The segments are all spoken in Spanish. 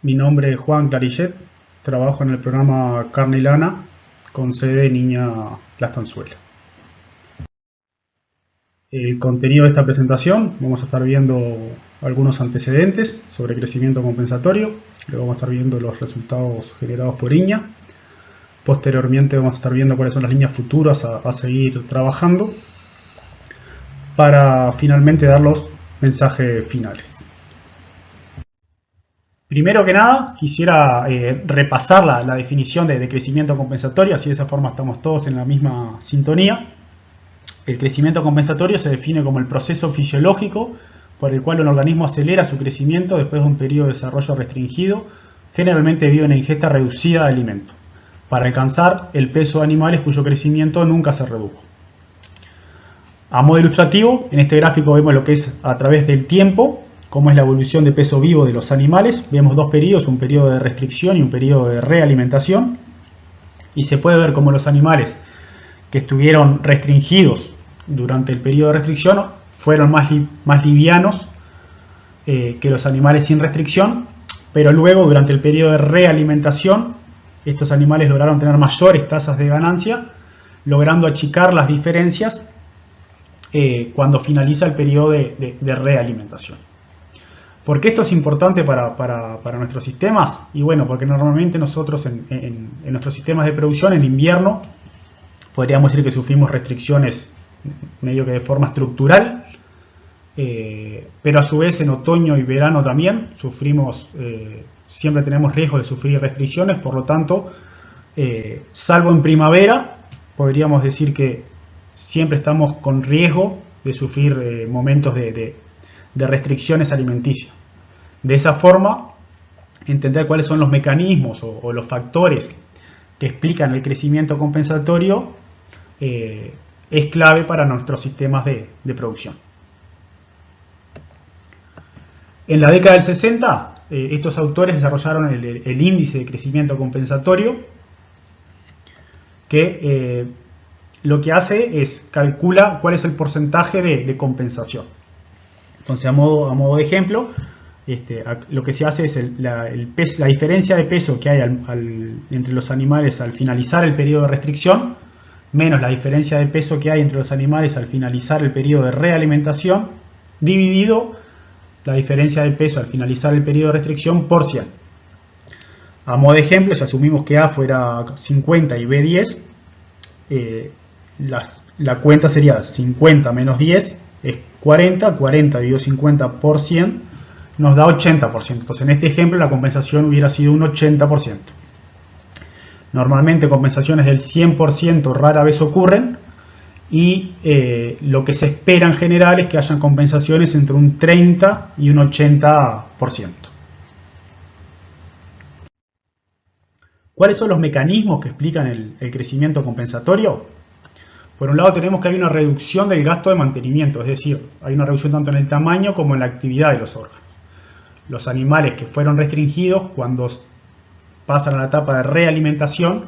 Mi nombre es Juan Clarillet, trabajo en el programa Carne y Lana con sede en Niña La Estanzuela. El contenido de esta presentación, vamos a estar viendo algunos antecedentes sobre crecimiento compensatorio, luego vamos a estar viendo los resultados generados por Iña, posteriormente vamos a estar viendo cuáles son las líneas futuras a seguir trabajando, para finalmente dar los mensajes finales. Primero que nada, quisiera repasar la definición de crecimiento compensatorio, así de esa forma estamos todos en la misma sintonía. El crecimiento compensatorio se define como el proceso fisiológico por el cual un organismo acelera su crecimiento después de un periodo de desarrollo restringido, generalmente debido a una ingesta reducida de alimento, para alcanzar el peso de animales cuyo crecimiento nunca se redujo. A modo ilustrativo, en este gráfico vemos lo que es a través del tiempo, cómo es la evolución de peso vivo de los animales. Vemos dos periodos, un periodo de restricción y un periodo de realimentación. Y se puede ver cómo los animales que estuvieron restringidos durante el periodo de restricción fueron más livianos que los animales sin restricción, pero luego durante el periodo de realimentación estos animales lograron tener mayores tasas de ganancia, logrando achicar las diferencias cuando finaliza el periodo de realimentación. ¿Por qué esto es importante para nuestros sistemas? Y bueno, porque normalmente nosotros en nuestros sistemas de producción en invierno podríamos decir que sufrimos restricciones medio que de forma estructural, pero a su vez en otoño y verano también sufrimos, siempre tenemos riesgo de sufrir restricciones, por lo tanto, salvo en primavera, podríamos decir que siempre estamos con riesgo de sufrir momentos de restricciones alimenticias. De esa forma, entender cuáles son los mecanismos o los factores que explican el crecimiento compensatorio es clave para nuestros sistemas de producción. En la década del 60, estos autores desarrollaron el índice de crecimiento compensatorio, que lo que hace es calcula cuál es el porcentaje de compensación. Entonces, a modo de ejemplo, lo que se hace es la diferencia de peso que hay entre los animales al finalizar el periodo de restricción, menos la diferencia de peso que hay entre los animales al finalizar el periodo de realimentación, dividido la diferencia de peso al finalizar el periodo de restricción por 100. A modo de ejemplo, si asumimos que A fuera 50 y B 10, la cuenta sería 50 menos 10 es 40, 40 dividido 50 por 100 nos da 80%. Entonces en este ejemplo la compensación hubiera sido un 80%. Normalmente compensaciones del 100% rara vez ocurren y lo que se espera en general es que hayan compensaciones entre un 30 y un 80%. ¿Cuáles son los mecanismos que explican el crecimiento compensatorio? Por un lado tenemos que hay una reducción del gasto de mantenimiento, es decir, hay una reducción tanto en el tamaño como en la actividad de los órganos. Los animales que fueron restringidos, cuando pasan a la etapa de realimentación,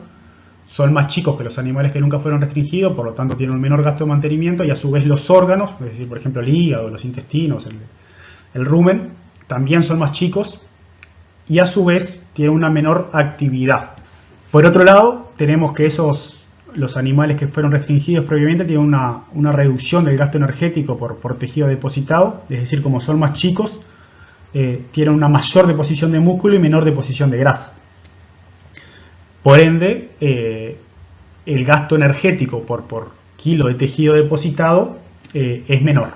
son más chicos que los animales que nunca fueron restringidos, por lo tanto tienen un menor gasto de mantenimiento y a su vez los órganos, es decir, por ejemplo el hígado, los intestinos, el rumen, también son más chicos y a su vez tienen una menor actividad. Por otro lado, tenemos que los animales que fueron restringidos previamente tienen una reducción del gasto energético por tejido depositado, es decir, como son más chicos, tienen una mayor deposición de músculo y menor deposición de grasa. Por ende, el gasto energético por kilo de tejido depositado es menor.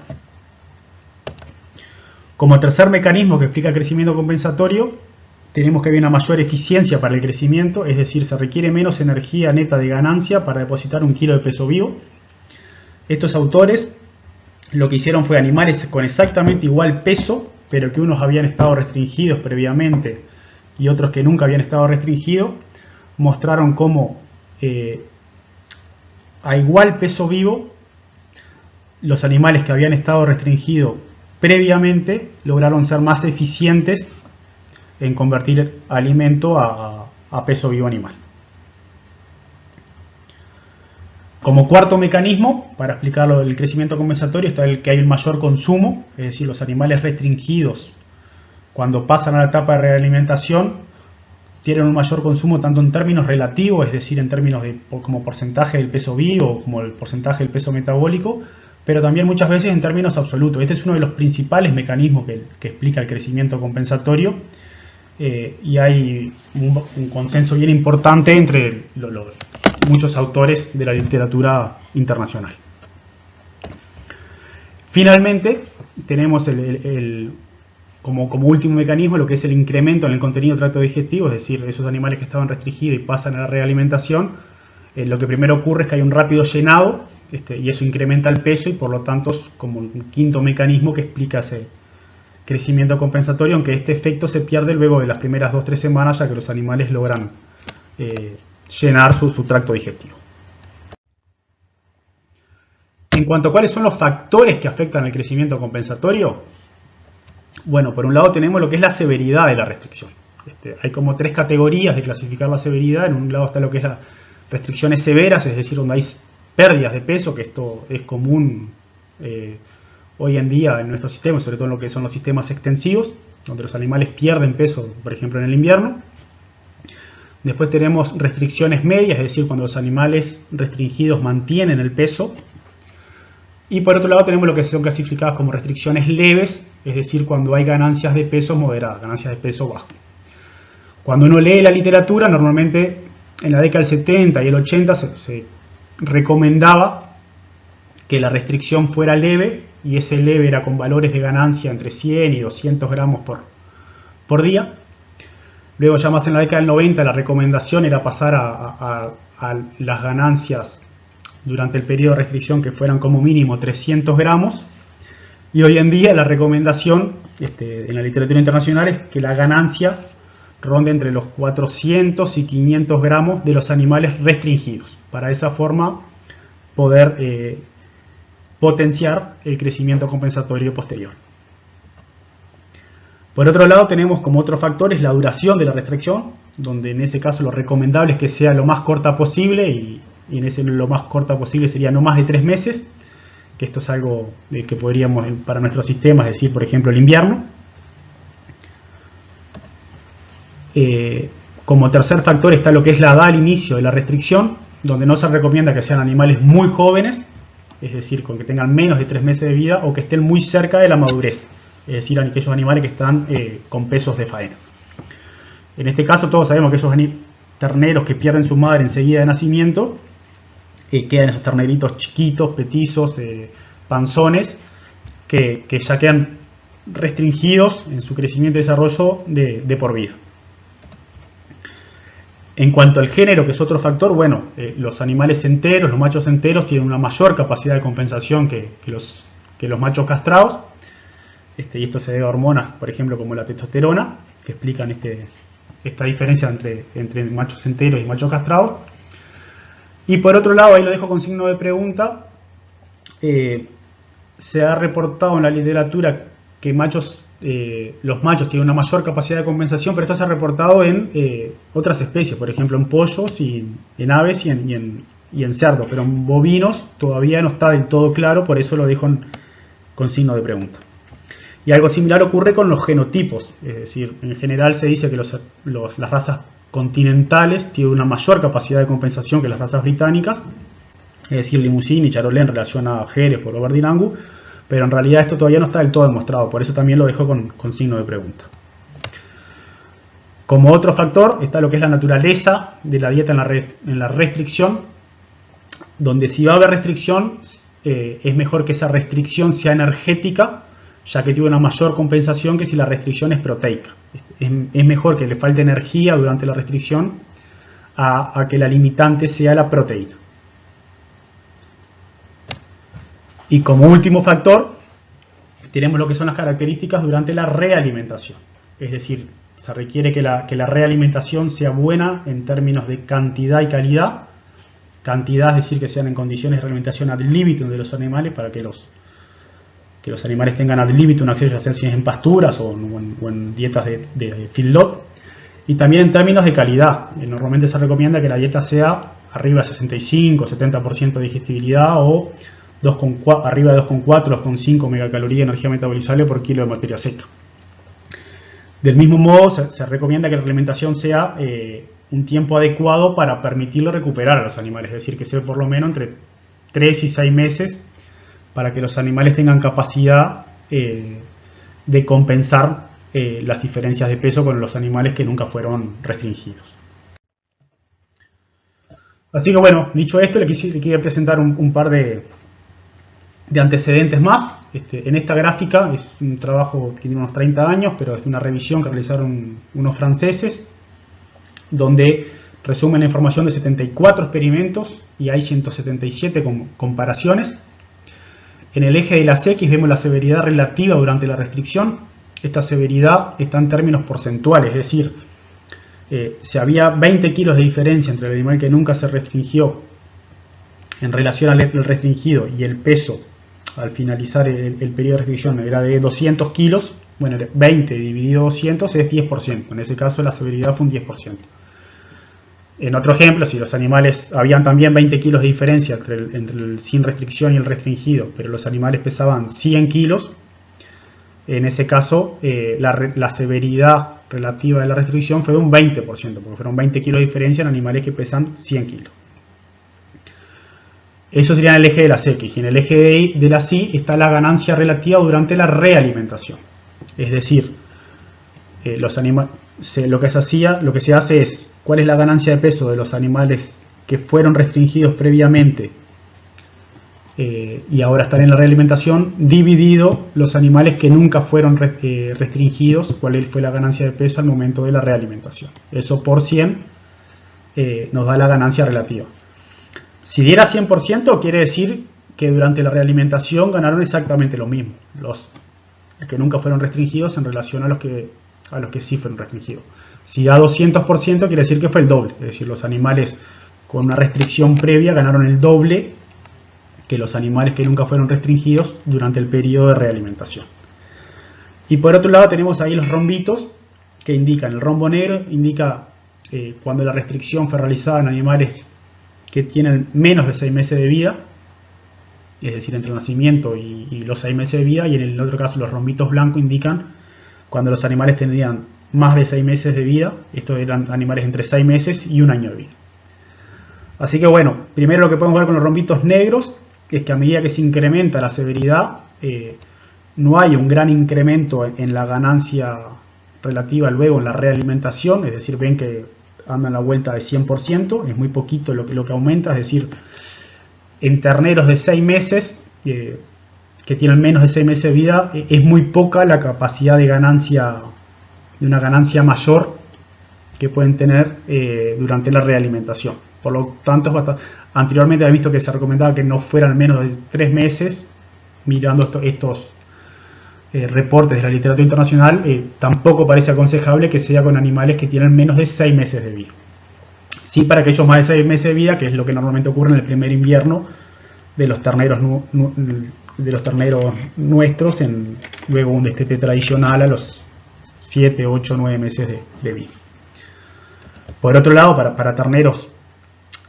Como tercer mecanismo que explica el crecimiento compensatorio, tenemos que haber una mayor eficiencia para el crecimiento, es decir, se requiere menos energía neta de ganancia para depositar un kilo de peso vivo. Estos autores lo que hicieron fue animales con exactamente igual peso, pero que unos habían estado restringidos previamente y otros que nunca habían estado restringidos, mostraron cómo a igual peso vivo los animales que habían estado restringidos previamente lograron ser más eficientes en convertir alimento a peso vivo animal. Como cuarto mecanismo, para explicarlo del crecimiento compensatorio, está el que hay un mayor consumo, es decir, los animales restringidos cuando pasan a la etapa de realimentación, tienen un mayor consumo tanto en términos relativos, es decir, en términos de como porcentaje del peso vivo o como el porcentaje del peso metabólico, pero también muchas veces en términos absolutos. Este es uno de los principales mecanismos que explica el crecimiento compensatorio, y hay un consenso bien importante entre muchos autores de la literatura internacional. Finalmente, tenemos como último mecanismo lo que es el incremento en el contenido del tracto digestivo, es decir, esos animales que estaban restringidos y pasan a la realimentación. Lo que primero ocurre es que hay un rápido llenado, y eso incrementa el peso, y por lo tanto es como un quinto mecanismo que explica ese crecimiento compensatorio, aunque este efecto se pierde luego de las primeras 2-3 semanas, ya que los animales logran llenar su tracto digestivo. En cuanto a cuáles son los factores que afectan el crecimiento compensatorio, bueno, por un lado tenemos lo que es la severidad de la restricción. Hay como 3 categorías de clasificar la severidad. En un lado está lo que es las restricciones severas, es decir, donde hay pérdidas de peso, que esto es común hoy en día en nuestro sistema, sobre todo en lo que son los sistemas extensivos, donde los animales pierden peso, por ejemplo en el invierno. Después tenemos restricciones medias, es decir, cuando los animales restringidos mantienen el peso. Y por otro lado tenemos lo que son clasificadas como restricciones leves, es decir, cuando hay ganancias de peso moderadas, ganancias de peso bajo. Cuando uno lee la literatura, normalmente en la década del 70 y el 80 se recomendaba que la restricción fuera leve, y ese leve era con valores de ganancia entre 100 y 200 gramos por día. Luego ya más en la década del 90 la recomendación era pasar a las ganancias durante el periodo de restricción que fueran como mínimo 300 gramos. Y hoy en día la recomendación en la literatura internacional es que la ganancia ronde entre los 400 y 500 gramos de los animales restringidos, para de esa forma poder potenciar el crecimiento compensatorio posterior. Por otro lado tenemos como otro factor es la duración de la restricción, donde en ese caso lo recomendable es que sea lo más corta posible, y en ese lo más corta posible sería no más de 3 meses, que esto es algo que podríamos para nuestros sistemas decir, por ejemplo, el invierno. Como tercer factor está lo que es la edad al inicio de la restricción, donde no se recomienda que sean animales muy jóvenes, es decir, con que tengan menos de 3 meses de vida, o que estén muy cerca de la madurez, es decir, aquellos animales que están con pesos de faena. En este caso todos sabemos que esos terneros que pierden su madre enseguida de nacimiento, quedan esos terneritos chiquitos, petizos, panzones, que ya quedan restringidos en su crecimiento y desarrollo de por vida. En cuanto al género, que es otro factor, bueno, los animales enteros, los machos enteros, tienen una mayor capacidad de compensación que los machos castrados, y esto se debe a hormonas, por ejemplo, como la testosterona, que explican esta diferencia entre machos enteros y machos castrados. Y por otro lado, ahí lo dejo con signo de pregunta, se ha reportado en la literatura que los machos tienen una mayor capacidad de compensación, pero esto se ha reportado en otras especies, por ejemplo en pollos, y en aves y en cerdos, pero en bovinos todavía no está del todo claro, por eso lo dejo con signo de pregunta. Y algo similar ocurre con los genotipos, es decir, en general se dice que las razas continentales tienen una mayor capacidad de compensación que las razas británicas, es decir, Limousin y Charolais en relación a Hereford o Verdin Angus, pero en realidad esto todavía no está del todo demostrado, por eso también lo dejo con signo de pregunta. Como otro factor está lo que es la naturaleza de la dieta en la restricción, donde si va a haber restricción, es mejor que esa restricción sea energética, ya que tiene una mayor compensación que si la restricción es proteica. Es mejor que le falte energía durante la restricción a que la limitante sea la proteína. Y como último factor, tenemos lo que son las características durante la realimentación. Es decir, se requiere que la realimentación sea buena en términos de cantidad y calidad. Cantidad es decir, que sean en condiciones de realimentación ad libitum de los animales, para que los animales tengan ad libitum acceso, ya sea en pasturas o en dietas de feedlot. Y también en términos de calidad. Normalmente se recomienda que la dieta sea arriba de 65-70% de digestibilidad, o arriba de 2,4, 2,5 megacalorías de energía metabolizable por kilo de materia seca. Del mismo modo, se recomienda que la alimentación sea un tiempo adecuado para permitirle recuperar a los animales, es decir, que sea por lo menos entre 3 y 6 meses para que los animales tengan capacidad de compensar las diferencias de peso con los animales que nunca fueron restringidos. Así que bueno, dicho esto, le quería presentar un par de antecedentes más. En esta gráfica es un trabajo que tiene unos 30 años, pero es una revisión que realizaron unos franceses, donde resumen la información de 74 experimentos y hay 177 comparaciones. En el eje de las X vemos la severidad relativa durante la restricción. Esta severidad está en términos porcentuales, es decir, si había 20 kilos de diferencia entre el animal que nunca se restringió en relación al restringido y el peso al finalizar el periodo de restricción era de 200 kilos, bueno, 20 dividido 200 es 10%, en ese caso la severidad fue un 10%. En otro ejemplo, si los animales, habían también 20 kilos de diferencia entre el sin restricción y el restringido, pero los animales pesaban 100 kilos, en ese caso la severidad relativa de la restricción fue de un 20%, porque fueron 20 kilos de diferencia en animales que pesan 100 kilos. Eso sería en el eje de las X, y en el eje de las Y está la ganancia relativa durante la realimentación. Es decir, lo que se hace es, ¿cuál es la ganancia de peso de los animales que fueron restringidos previamente y ahora están en la realimentación, dividido los animales que nunca fueron restringidos, cuál fue la ganancia de peso al momento de la realimentación? Eso por 100 nos da la ganancia relativa. Si diera 100%, quiere decir que durante la realimentación ganaron exactamente lo mismo, los que nunca fueron restringidos en relación a los que sí fueron restringidos. Si da 200%, quiere decir que fue el doble, es decir, los animales con una restricción previa ganaron el doble que los animales que nunca fueron restringidos durante el periodo de realimentación. Y por otro lado tenemos ahí los rombitos que indican, el rombo negro indica cuando la restricción fue realizada en animales que tienen menos de 6 meses de vida, es decir, entre el nacimiento y los 6 meses de vida, y en el otro caso los rombitos blancos indican cuando los animales tendrían más de 6 meses de vida, estos eran animales entre 6 meses y 1 año de vida. Así que bueno, primero lo que podemos ver con los rombitos negros es que a medida que se incrementa la severidad, no hay un gran incremento en la ganancia relativa luego en la realimentación, es decir, ven que andan a la vuelta de 100%, es muy poquito lo que aumenta, es decir, en terneros de 6 meses, que tienen menos de 6 meses de vida, es muy poca la capacidad de ganancia, de una ganancia mayor que pueden tener durante la realimentación. Por lo tanto, anteriormente había visto que se recomendaba que no fueran menos de 3 meses, mirando estos reportes de la literatura internacional, tampoco parece aconsejable que sea con animales que tienen menos de 6 meses de vida. Sí, para aquellos más de 6 meses de vida, que es lo que normalmente ocurre en el primer invierno de los terneros, nuestros, luego un destete tradicional a los 7, 8, 9 meses de vida. Por otro lado, para terneros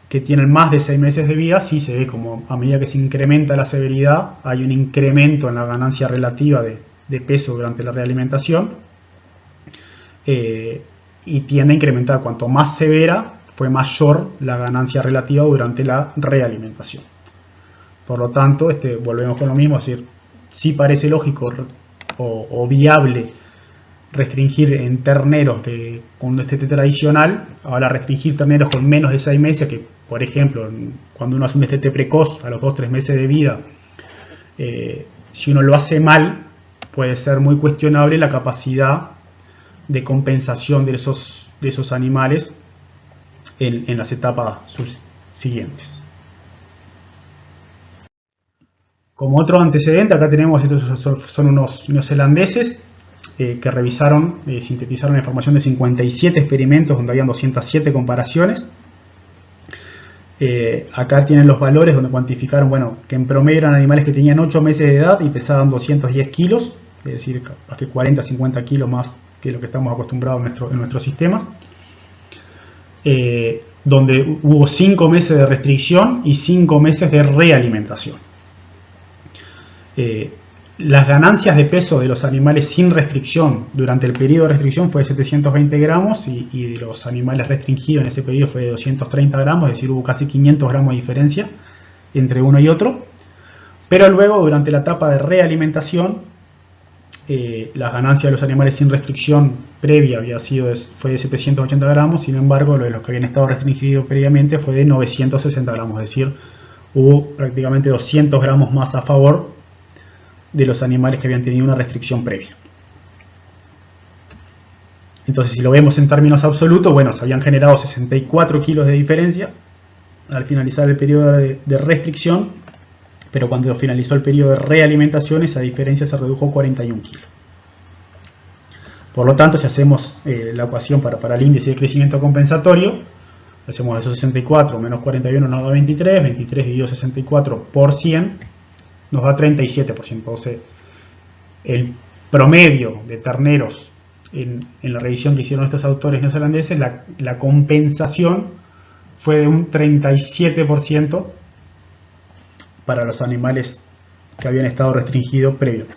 que tienen más de 6 meses de vida, sí se ve como a medida que se incrementa la severidad, hay un incremento en la ganancia relativa de peso durante la realimentación, y tiende a incrementar. Cuanto más severa, fue mayor la ganancia relativa durante la realimentación. Por lo tanto, volvemos con lo mismo, es decir, sí parece lógico o viable restringir en terneros con un destete tradicional. Ahora, restringir terneros con menos de 6 meses, que por ejemplo, cuando uno hace un destete precoz a los 2-3 meses de vida, si uno lo hace mal, puede ser muy cuestionable la capacidad de compensación de esos animales en las etapas siguientes. Como otro antecedente, acá tenemos, estos son unos neozelandeses que revisaron, sintetizaron la información de 57 experimentos donde habían 207 comparaciones. Acá tienen los valores donde cuantificaron, bueno, que en promedio eran animales que tenían 8 meses de edad y pesaban 210 kilos, es decir, que 40-50 kilos más que lo que estamos acostumbrados en nuestros sistemas. Donde hubo 5 meses de restricción y 5 meses de realimentación. Las ganancias de peso de los animales sin restricción durante el periodo de restricción fue de 720 gramos y de los animales restringidos en ese periodo fue de 230 gramos, es decir, hubo casi 500 gramos de diferencia entre uno y otro. Pero luego, durante la etapa de realimentación, las ganancias de los animales sin restricción previa fue de 780 gramos, sin embargo, lo de los que habían estado restringidos previamente fue de 960 gramos, es decir, hubo prácticamente 200 gramos más a favor de los animales que habían tenido una restricción previa. Entonces, si lo vemos en términos absolutos, bueno, se habían generado 64 kilos de diferencia al finalizar el periodo de restricción, pero cuando finalizó el periodo de realimentación, esa diferencia se redujo a 41 kilos. Por lo tanto, si hacemos la ecuación para el índice de crecimiento compensatorio, hacemos esos 64 menos 41 nos da 23, 23 dividido 64 por 100, nos da 37%. Entonces, el promedio de terneros en la revisión que hicieron estos autores neozelandeses, la compensación fue de un 37% para los animales que habían estado restringidos previamente.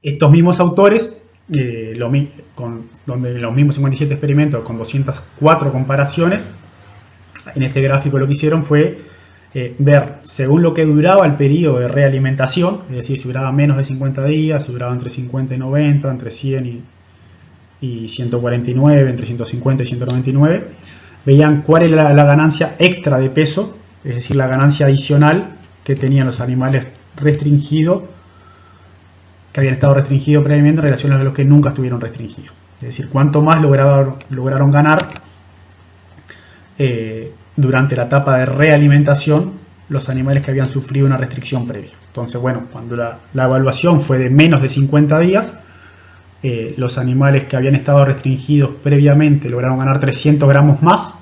Estos mismos autores, donde los mismos 57 experimentos con 204 comparaciones, en este gráfico lo que hicieron fue ver según lo que duraba el periodo de realimentación, es decir, si duraba menos de 50 días, si duraba entre 50 y 90, entre 100 y 149, entre 150 y 199, veían cuál era la ganancia extra de peso, es decir, la ganancia adicional que tenían los animales restringidos, que habían estado restringidos previamente en relación a los que nunca estuvieron restringidos. Es decir, cuánto más lograron ganar durante la etapa de realimentación los animales que habían sufrido una restricción previa. Entonces, bueno, cuando la evaluación fue de menos de 50 días, los animales que habían estado restringidos previamente lograron ganar 300 gramos más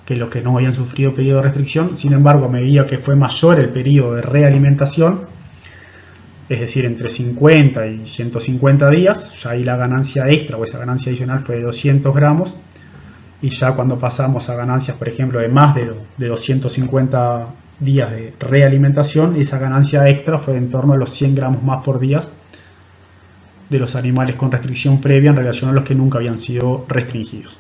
que los que no habían sufrido periodo de restricción. Sin embargo, a medida que fue mayor el periodo de realimentación, es decir, entre 50 y 150 días, ya ahí la ganancia extra o esa ganancia adicional fue de 200 gramos. Y ya cuando pasamos a ganancias, por ejemplo, de más de 250 días de realimentación, esa ganancia extra fue en torno a los 100 gramos más por día de los animales con restricción previa en relación a los que nunca habían sido restringidos.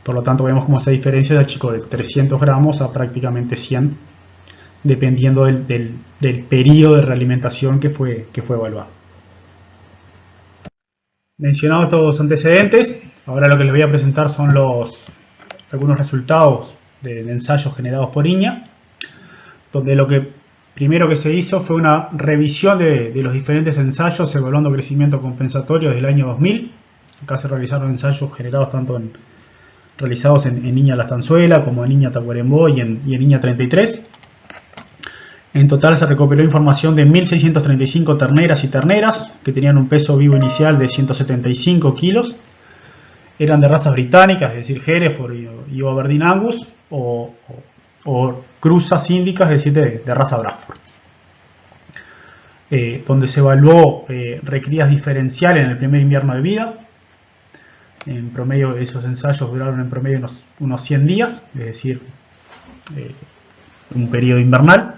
Por lo tanto, vemos cómo esa diferencia del chico de 300 gramos a prácticamente 100, dependiendo del periodo de realimentación que fue evaluado. Mencionados estos antecedentes, ahora lo que les voy a presentar son algunos resultados de ensayos generados por INEA, donde lo que primero que se hizo fue una revisión de los diferentes ensayos evaluando crecimiento compensatorio desde el año 2000. Acá se realizaron ensayos generados tanto realizados en Niña Lastanzuela como en Niña Tacuarembó y en Niña 33. En total se recopiló información de 1.635 terneras y terneras que tenían un peso vivo inicial de 175 kilos. Eran de razas británicas, es decir, Hereford y Aberdeen Angus, o cruzas índicas, es decir, de raza Bradford. Donde se evaluó recrías diferenciales en el primer invierno de vida. En promedio, esos ensayos duraron en promedio unos 100 días, es decir, un periodo invernal.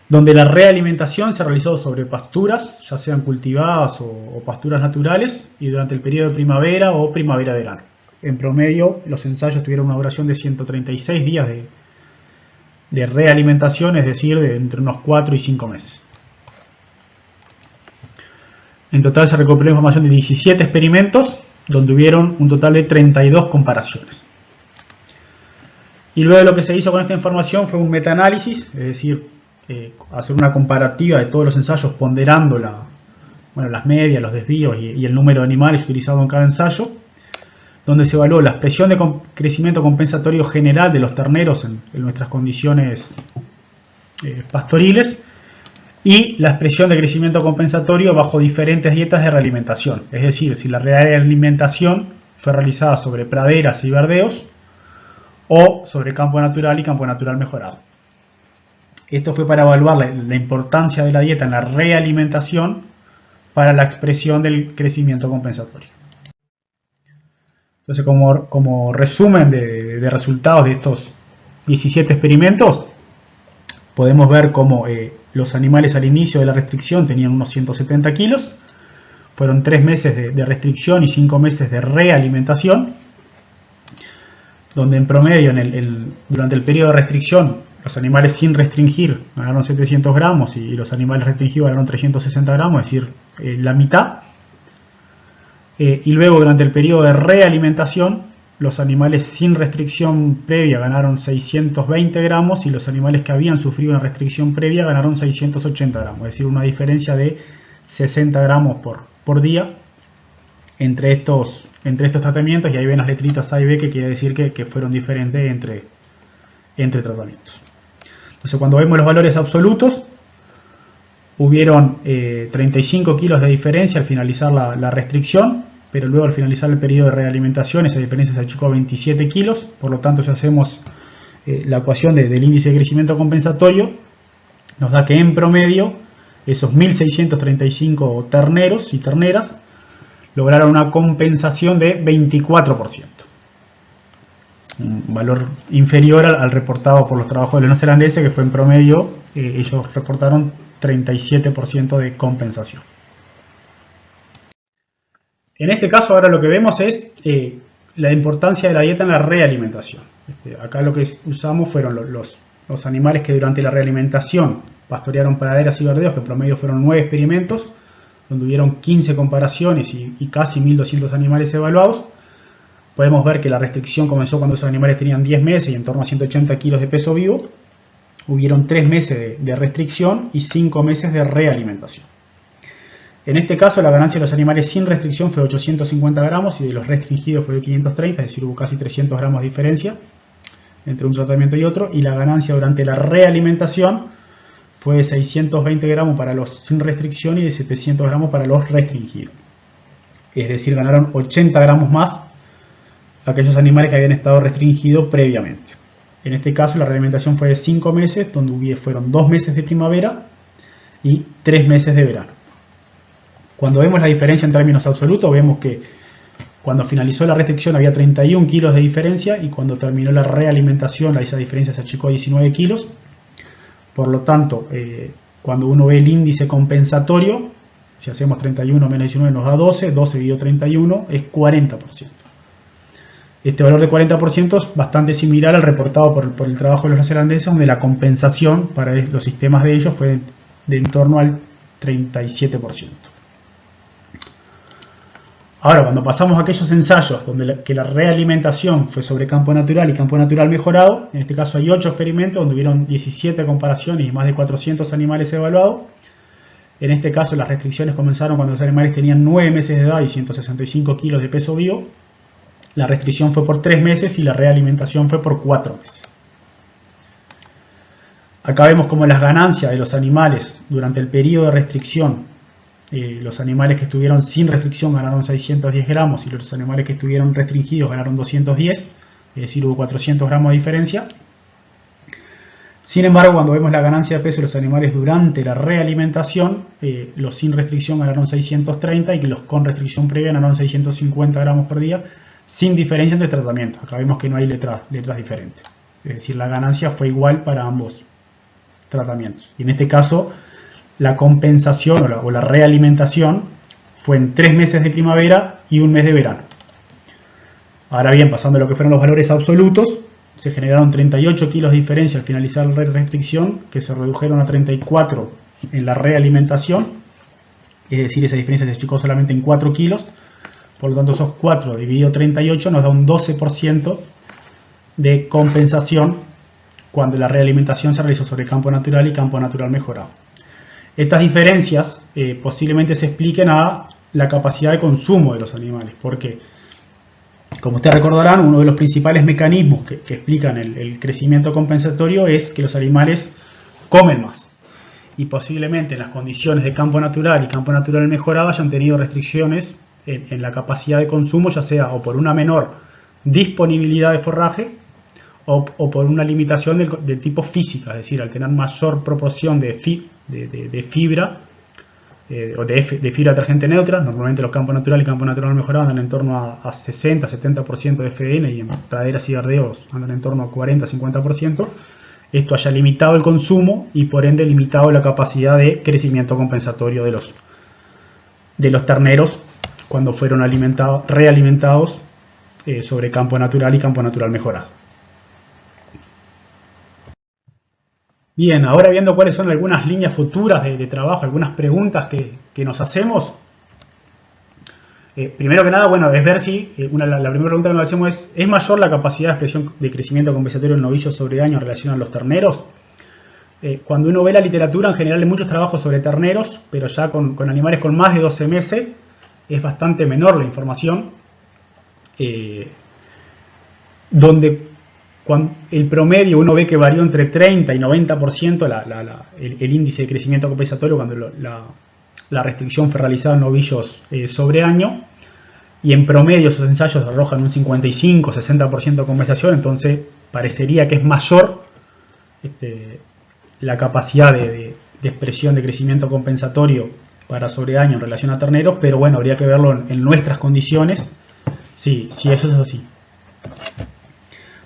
Donde la realimentación se realizó sobre pasturas, ya sean cultivadas o pasturas naturales, y durante el periodo de primavera o primavera-verano. En promedio, los ensayos tuvieron una duración de 136 días de realimentación, es decir, de entre unos 4 y 5 meses. En total se recopiló información de 17 experimentos, donde hubieron un total de 32 comparaciones. Y luego lo que se hizo con esta información fue un metaanálisis, es decir, hacer una comparativa de todos los ensayos ponderando las medias, los desvíos y el número de animales utilizados en cada ensayo, donde se evaluó la expresión de crecimiento compensatorio general de los terneros en nuestras condiciones pastoriles y la expresión de crecimiento compensatorio bajo diferentes dietas de realimentación, es decir, si la realimentación fue realizada sobre praderas y verdeos o sobre campo natural y campo natural mejorado. Esto fue para evaluar la importancia de la dieta en la realimentación para la expresión del crecimiento compensatorio. Entonces, como resumen de resultados de estos 17 experimentos, podemos ver cómo los animales al inicio de la restricción tenían unos 170 kilos. Fueron 3 meses de restricción y 5 meses de realimentación, donde en promedio durante el periodo de restricción los animales sin restringir ganaron 700 gramos y los animales restringidos ganaron 360 gramos, es decir, la mitad. Y luego durante el periodo de realimentación los animales sin restricción previa ganaron 620 gramos y los animales que habían sufrido una restricción previa ganaron 680 gramos, es decir, una diferencia de 60 gramos por día entre estos tratamientos, y ahí ven las letritas A y B, que quiere decir que fueron diferentes entre tratamientos. Entonces, cuando vemos los valores absolutos, hubieron 35 kilos de diferencia al finalizar la restricción, pero luego al finalizar el periodo de realimentación esa diferencia se achicó a 27 kilos. Por lo tanto, si hacemos la ecuación del índice de crecimiento compensatorio, nos da que en promedio esos 1.635 terneros y terneras lograron una compensación de 24%, un valor inferior al reportado por los trabajos de los neozelandeses, que fue en promedio, ellos reportaron 37% de compensación. En este caso ahora lo que vemos es la importancia de la dieta en la realimentación. Acá lo que usamos fueron los animales que durante la realimentación pastorearon praderas y verdeos, que en promedio fueron 9 experimentos, donde hubieron 15 comparaciones y casi 1.200 animales evaluados. Podemos ver que la restricción comenzó cuando esos animales tenían 10 meses y en torno a 180 kilos de peso vivo. Hubieron 3 meses de restricción y 5 meses de realimentación. En este caso, la ganancia de los animales sin restricción fue 850 gramos y de los restringidos fue de 530, es decir, hubo casi 300 gramos de diferencia entre un tratamiento y otro. Y la ganancia durante la realimentación fue de 620 gramos para los sin restricción y de 700 gramos para los restringidos. Es decir, ganaron 80 gramos más aquellos animales que habían estado restringidos previamente. En este caso, la realimentación fue de 5 meses, donde fueron 2 meses de primavera y 3 meses de verano. Cuando vemos la diferencia en términos absolutos, vemos que cuando finalizó la restricción había 31 kilos de diferencia y cuando terminó la realimentación esa diferencia se achicó a 19 kilos. Por lo tanto, cuando uno ve el índice compensatorio, si hacemos 31 menos 19 nos da 12, 12 dividido 31 es 40%. Este valor de 40% es bastante similar al reportado por el trabajo de los neozelandeses, donde la compensación para los sistemas de ellos fue de en torno al 37%. Ahora, cuando pasamos a aquellos ensayos donde la realimentación fue sobre campo natural y campo natural mejorado, en este caso hay 8 experimentos donde hubieron 17 comparaciones y más de 400 animales evaluados. En este caso las restricciones comenzaron cuando los animales tenían 9 meses de edad y 165 kilos de peso vivo. La restricción fue por 3 meses y la realimentación fue por 4 meses. Acá vemos como las ganancias de los animales durante el periodo de restricción, los animales que estuvieron sin restricción ganaron 610 gramos y los animales que estuvieron restringidos ganaron 210, es decir, hubo 400 gramos de diferencia. Sin embargo, cuando vemos la ganancia de peso de los animales durante la realimentación, los sin restricción ganaron 630 y los con restricción previa ganaron 650 gramos por día, sin diferencia entre tratamientos. Acá vemos que no hay letras diferentes, es decir, la ganancia fue igual para ambos tratamientos. Y en este caso, la compensación o la realimentación fue en 3 meses de primavera y 1 mes de verano. Ahora bien, pasando a lo que fueron los valores absolutos, se generaron 38 kilos de diferencia al finalizar la restricción, que se redujeron a 34 en la realimentación, es decir, esa diferencia se achicó solamente en 4 kilos. Por lo tanto, esos 4 dividido 38 nos da un 12% de compensación cuando la realimentación se realizó sobre campo natural y campo natural mejorado. Estas diferencias posiblemente se expliquen a la capacidad de consumo de los animales, porque, como ustedes recordarán, uno de los principales mecanismos que explican el crecimiento compensatorio es que los animales comen más. Y posiblemente en las condiciones de campo natural y campo natural mejorado hayan tenido restricciones en la capacidad de consumo, ya sea o por una menor disponibilidad de forraje o por una limitación del tipo física, es decir, al tener mayor proporción de fibra o de fibra detergente neutra. Normalmente los campos naturales y campos natural mejorado andan en torno a 60-70% de FDN y en praderas y verdeos andan en torno a 40-50%. esto haya limitado el consumo y por ende limitado la capacidad de crecimiento compensatorio de los terneros cuando fueron realimentados sobre campo natural y campo natural mejorado. Bien, ahora viendo cuáles son algunas líneas futuras de trabajo, algunas preguntas que nos hacemos. Primero que nada, bueno, es ver si, la primera pregunta que nos hacemos es mayor la capacidad de expresión de crecimiento compensatorio en novillos sobre año en relación a los terneros? Cuando uno ve la literatura, en general hay muchos trabajos sobre terneros, pero ya con animales con más de 12 meses es bastante menor la información, donde el promedio uno ve que varió entre 30 y 90% el índice de crecimiento compensatorio cuando la restricción fue realizada en novillos sobre año, y en promedio esos ensayos arrojan un 55-60% de compensación, entonces parecería que es mayor la capacidad de expresión de crecimiento compensatorio para sobre año en relación a terneros, pero bueno, habría que verlo en nuestras condiciones, si eso es así.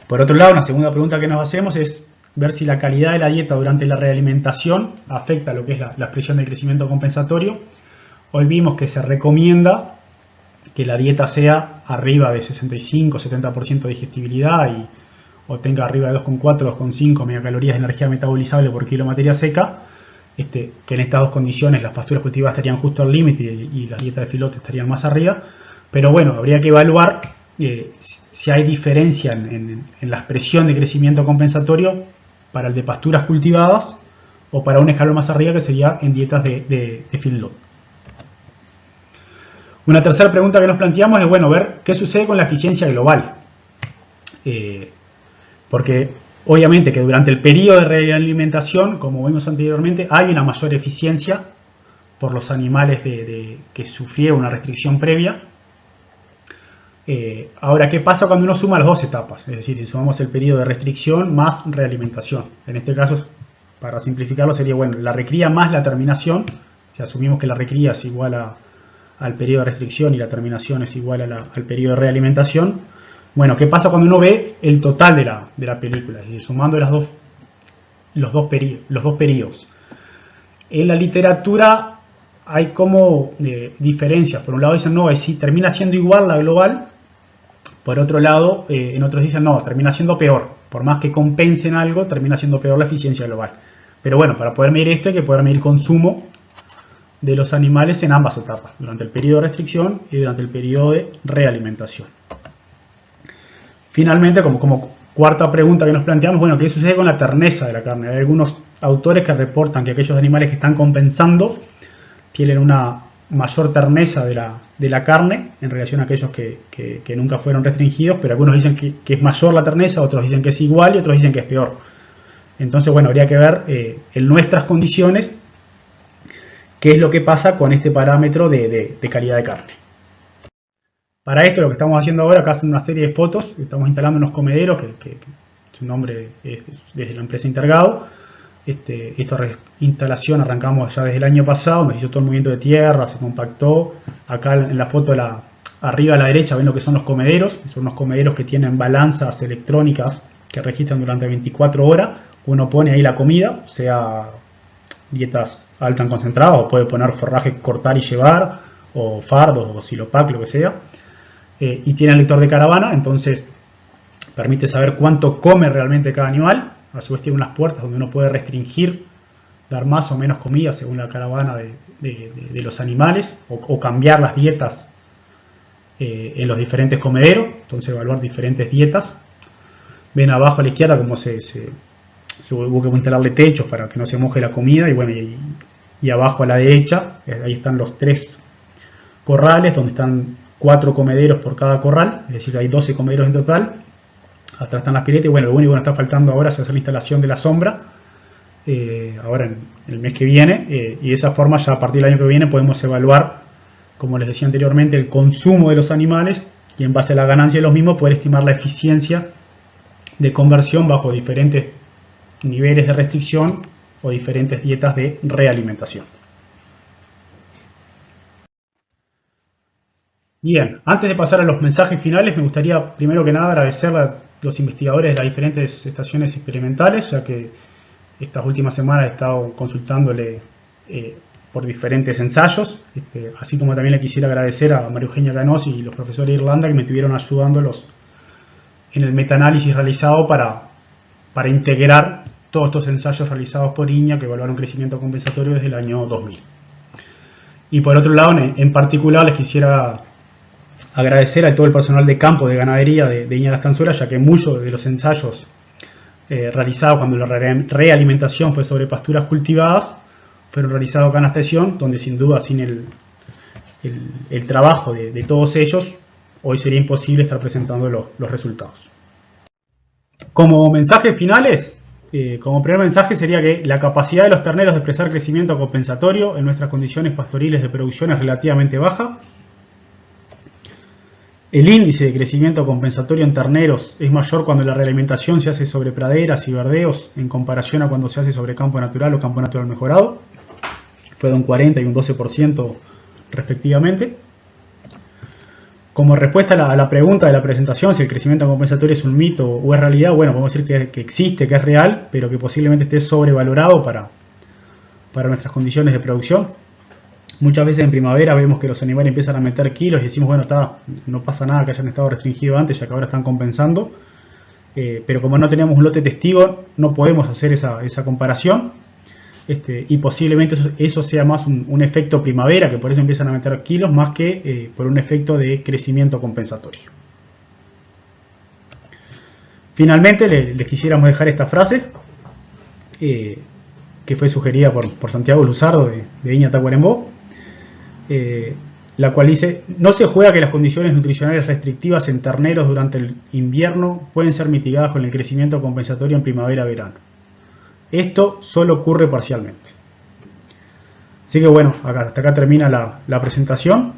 Por otro lado, una segunda pregunta que nos hacemos es ver si la calidad de la dieta durante la realimentación afecta lo que es la expresión de crecimiento compensatorio. Hoy vimos que se recomienda que la dieta sea arriba de 65-70% de digestibilidad o tenga arriba de 2,4, 2,5 megacalorías de energía metabolizable por kilo de materia seca, que en estas dos condiciones las pasturas cultivadas estarían justo al límite y las dietas de filote estarían más arriba. Pero bueno, habría que evaluar si hay diferencia en la expresión de crecimiento compensatorio para el de pasturas cultivadas o para un escalón más arriba que sería en dietas de feedlot. Una tercera pregunta que nos planteamos es, bueno, ver qué sucede con la eficiencia global. Porque obviamente que durante el periodo de realimentación, como vimos anteriormente, hay una mayor eficiencia por los animales que sufrieron una restricción previa. Ahora, ¿qué pasa cuando uno suma las dos etapas? Es decir, si sumamos el periodo de restricción más realimentación. En este caso, para simplificarlo, sería, bueno, la recría más la terminación. Si asumimos que la recría es igual al periodo de restricción y la terminación es igual al periodo de realimentación. Bueno, ¿qué pasa cuando uno ve el total de la película? Es decir, sumando los dos periodos. En la literatura hay como diferencias. Por un lado dicen, no, si termina siendo igual la global. Por otro lado, en otros dicen, no, termina siendo peor. Por más que compensen algo, termina siendo peor la eficiencia global. Pero bueno, para poder medir esto hay que poder medir consumo de los animales en ambas etapas, durante el periodo de restricción y durante el periodo de realimentación. Finalmente, como cuarta pregunta que nos planteamos, bueno, ¿qué sucede con la terneza de la carne? Hay algunos autores que reportan que aquellos animales que están compensando tienen una mayor terneza de la carne en relación a aquellos que nunca fueron restringidos, pero algunos dicen que es mayor la terneza, otros dicen que es igual y otros dicen que es peor. Entonces, bueno, habría que ver en nuestras condiciones qué es lo que pasa con este parámetro de calidad de carne. Para esto lo que estamos haciendo ahora, acá son una serie de fotos, estamos instalando unos comederos, que su nombre es desde la empresa Intergado. Esta instalación arrancamos ya desde el año pasado, nos hizo todo el movimiento de tierra, se compactó. Acá en la foto arriba a la derecha ven lo que son los comederos, son unos comederos que tienen balanzas electrónicas que registran durante 24 horas. Uno pone ahí la comida, sea dietas altas en concentrados, o puede poner forraje cortar y llevar, o fardos, o silopac, lo que sea. Y tiene el lector de caravana, entonces permite saber cuánto come realmente cada animal. A su vez tiene unas puertas donde uno puede restringir, dar más o menos comida según la caravana de los animales, o cambiar las dietas en los diferentes comederos, entonces evaluar diferentes dietas. Ven abajo a la izquierda cómo hubo que instalarle techos para que no se moje la comida, y bueno, y abajo a la derecha, ahí están los 3 corrales, donde están 4 comederos por cada corral, es decir, hay 12 comederos en total. Atrás están las piletas, y bueno, lo único que nos está faltando ahora es hacer la instalación de la sombra, ahora en el mes que viene, y de esa forma ya a partir del año que viene podemos evaluar, como les decía anteriormente, el consumo de los animales, y en base a la ganancia de los mismos poder estimar la eficiencia de conversión bajo diferentes niveles de restricción o diferentes dietas de realimentación. Bien, antes de pasar a los mensajes finales, me gustaría primero que nada agradecer los investigadores de las diferentes estaciones experimentales, ya que estas últimas semanas he estado consultándole por diferentes ensayos, así como también le quisiera agradecer a María Eugenia Canós y los profesores de Irlanda que me estuvieron ayudándolos en el metaanálisis realizado para integrar todos estos ensayos realizados por INEA que evaluaron crecimiento compensatorio desde el año 2000. Y por otro lado, en particular, les quisiera agradecer a todo el personal de campo de ganadería de INEA Las Tanzuelas, ya que muchos de los ensayos realizados cuando la realimentación fue sobre pasturas cultivadas fueron realizados acá en la estación, donde sin duda sin el trabajo de todos ellos hoy sería imposible estar presentando los resultados. Como mensajes finales, como primer mensaje sería que la capacidad de los terneros de expresar crecimiento compensatorio en nuestras condiciones pastoriles de producción es relativamente baja. El índice de crecimiento compensatorio en terneros es mayor cuando la realimentación se hace sobre praderas y verdeos en comparación a cuando se hace sobre campo natural o campo natural mejorado. Fue de un 40 y un 12% respectivamente. Como respuesta a la pregunta de la presentación, si el crecimiento compensatorio es un mito o es realidad, bueno, podemos decir que existe, que es real, pero que posiblemente esté sobrevalorado para nuestras condiciones de producción. Muchas veces en primavera vemos que los animales empiezan a meter kilos y decimos, bueno, no pasa nada que hayan estado restringidos antes, ya que ahora están compensando. Pero como no tenemos un lote testigo, no podemos hacer esa comparación. Y posiblemente eso sea más un efecto primavera, que por eso empiezan a meter kilos, más que por un efecto de crecimiento compensatorio. Finalmente les quisiéramos dejar esta frase, que fue sugerida por Santiago Luzardo de INEA Tacuarembó, la cual dice: no se juega que las condiciones nutricionales restrictivas en terneros durante el invierno pueden ser mitigadas con el crecimiento compensatorio en primavera-verano. Esto solo ocurre parcialmente. Así que bueno, hasta acá termina la presentación.